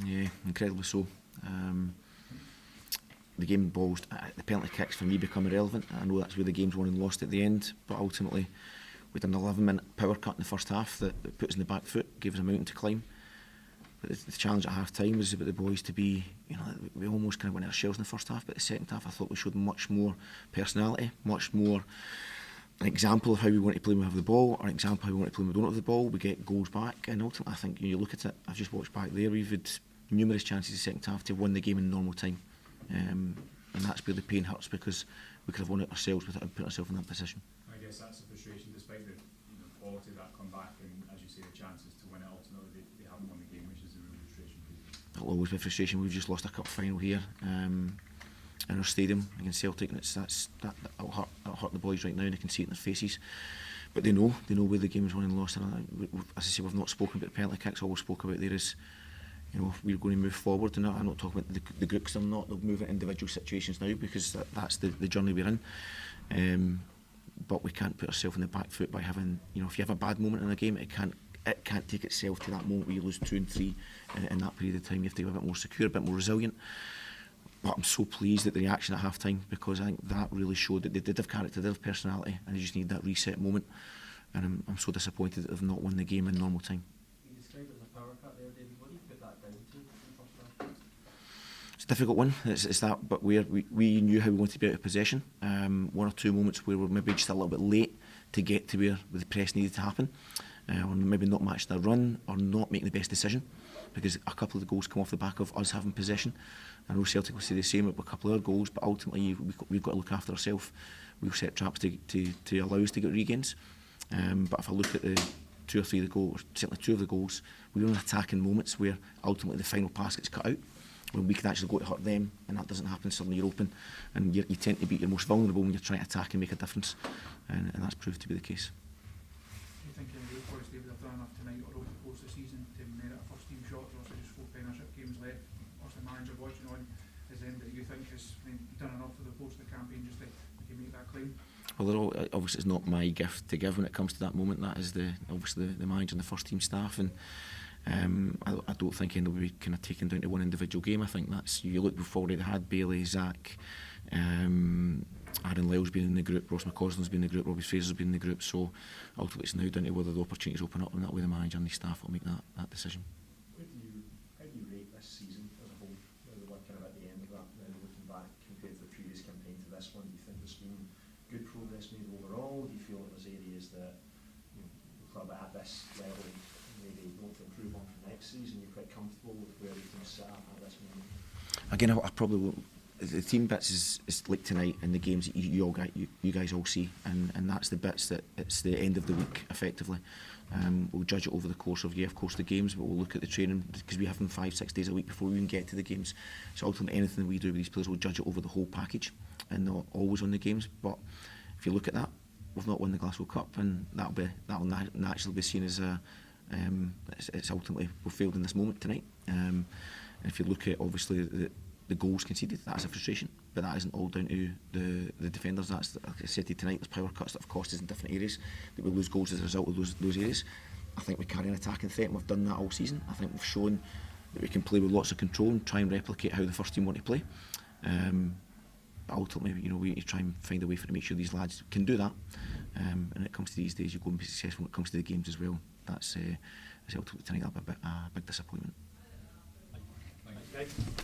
Yeah, incredibly so. The game balls, the penalty kicks for me become irrelevant. I know that's where the game's won and lost at the end, but ultimately we did an 11-minute power cut in the first half that put us in the back foot, gave us a mountain to climb. But the challenge at half time was about the boys to be, we almost kind of went out of shells in the first half, but the second half I thought we showed much more personality, much more an example of how we want to play when we have the ball, or an example of how we want to play when we don't have the ball. We get goals back, and ultimately I think when you look at it, I've just watched back there, we've had numerous chances in the second half to win the game in normal time. And that's where the pain hurts, because we could have won it ourselves without putting ourselves in that position. I guess that's the frustration, despite the quality of that comeback and, as you say, the chances to win it. Ultimately, they haven't won the game, which is the real frustration. It'll always be frustration. We've just lost a cup final here in our stadium against Celtic, and that'll hurt the boys right now, and they can see it in their faces. But they know where the game is won and lost. And as I say, we've not spoken about the penalty kicks. All we spoke about there is, we're going to move forward, and I'm not talking about the group, because they'll move into individual situations now, because that's the journey we're in. But we can't put ourselves in the back foot by having, if you have a bad moment in a game, it can't take itself to that moment where you lose 2 and 3 in that period of time. You have to be a bit more secure, a bit more resilient. But I'm so pleased at the reaction at half time, because I think that really showed that they did have character, they did have personality, and they just need that reset moment. And I'm so disappointed that they've not won the game in normal time. You described it as a power cut there, David. What do you put that down to in the first half? It's a difficult one. It's that, but we knew how we wanted to be out of possession. 1 or 2 moments where we're maybe just a little bit late to get to where the press needed to happen, or maybe not matching their run, or not making the best decision, because a couple of the goals come off the back of us having possession. I know Celtic will say the same about a couple of our goals, but ultimately we've got to look after ourselves. We've set traps to allow us to get regains. But if I look at the 2 or 3 of the goals, or certainly 2 of the goals, we were in attacking moments where ultimately the final pass gets cut out, when we can actually go to hurt them, and that doesn't happen. Suddenly you're open, and you tend to be your most vulnerable when you're trying to attack and make a difference, and that's proved to be the case. Do you think any of boys, David, have done enough tonight or over the course of the season to merit a first team shot? There's also just 4 Premiership games left. What's the manager watching on? Is there anything that you think has done enough for the course of the campaign just to make that claim? Well, obviously it's not my gift to give when it comes to that moment. That is obviously the manager and the first team staff, and I don't think anybody will be kind of taken down to one individual game. I think you look, we've already had Bailey, Zach, Aaron Lyle's been in the group, Ross McCallum's been in the group, Robbie Fraser's been in the group, so ultimately it's now down to whether the opportunities open up, and that way the manager and the staff will make that decision. How do you rate this season as a whole? We're kind of at the end of that now, looking back compared to the previous campaign to this one. Do you think there's been good progress made overall? Do you feel that there's areas that the club at this level maybe want to improve on for next season? You're quite comfortable with where everything's set up at this moment? Again, I probably won't. The team bits is like tonight, and the games that you guys all see, and that's the bits that it's the end of the week effectively. We'll judge it over the course of the games, but we'll look at the training, because we have them 5-6 days a week before we even get to the games. So ultimately anything that we do with these players, we'll judge it over the whole package and not always on the games. But if you look at that, we've not won the Glasgow Cup, and that'll naturally be seen as it's ultimately we've failed in this moment tonight. And if you look at obviously the goals conceded, that's a frustration, but that isn't all down to the defenders. That's, like I said to you tonight, there's power cuts that have cost us in different areas, that we lose goals as a result of those areas. I think we carry an attacking threat, and we've done that all season. I think we've shown that we can play with lots of control and try and replicate how the first team want to play. But ultimately, we need to try and find a way to make sure these lads can do that. And when it comes to these days, you go and be successful when it comes to the games as well. That's ultimately tonight, that'll be a big disappointment. Thank you.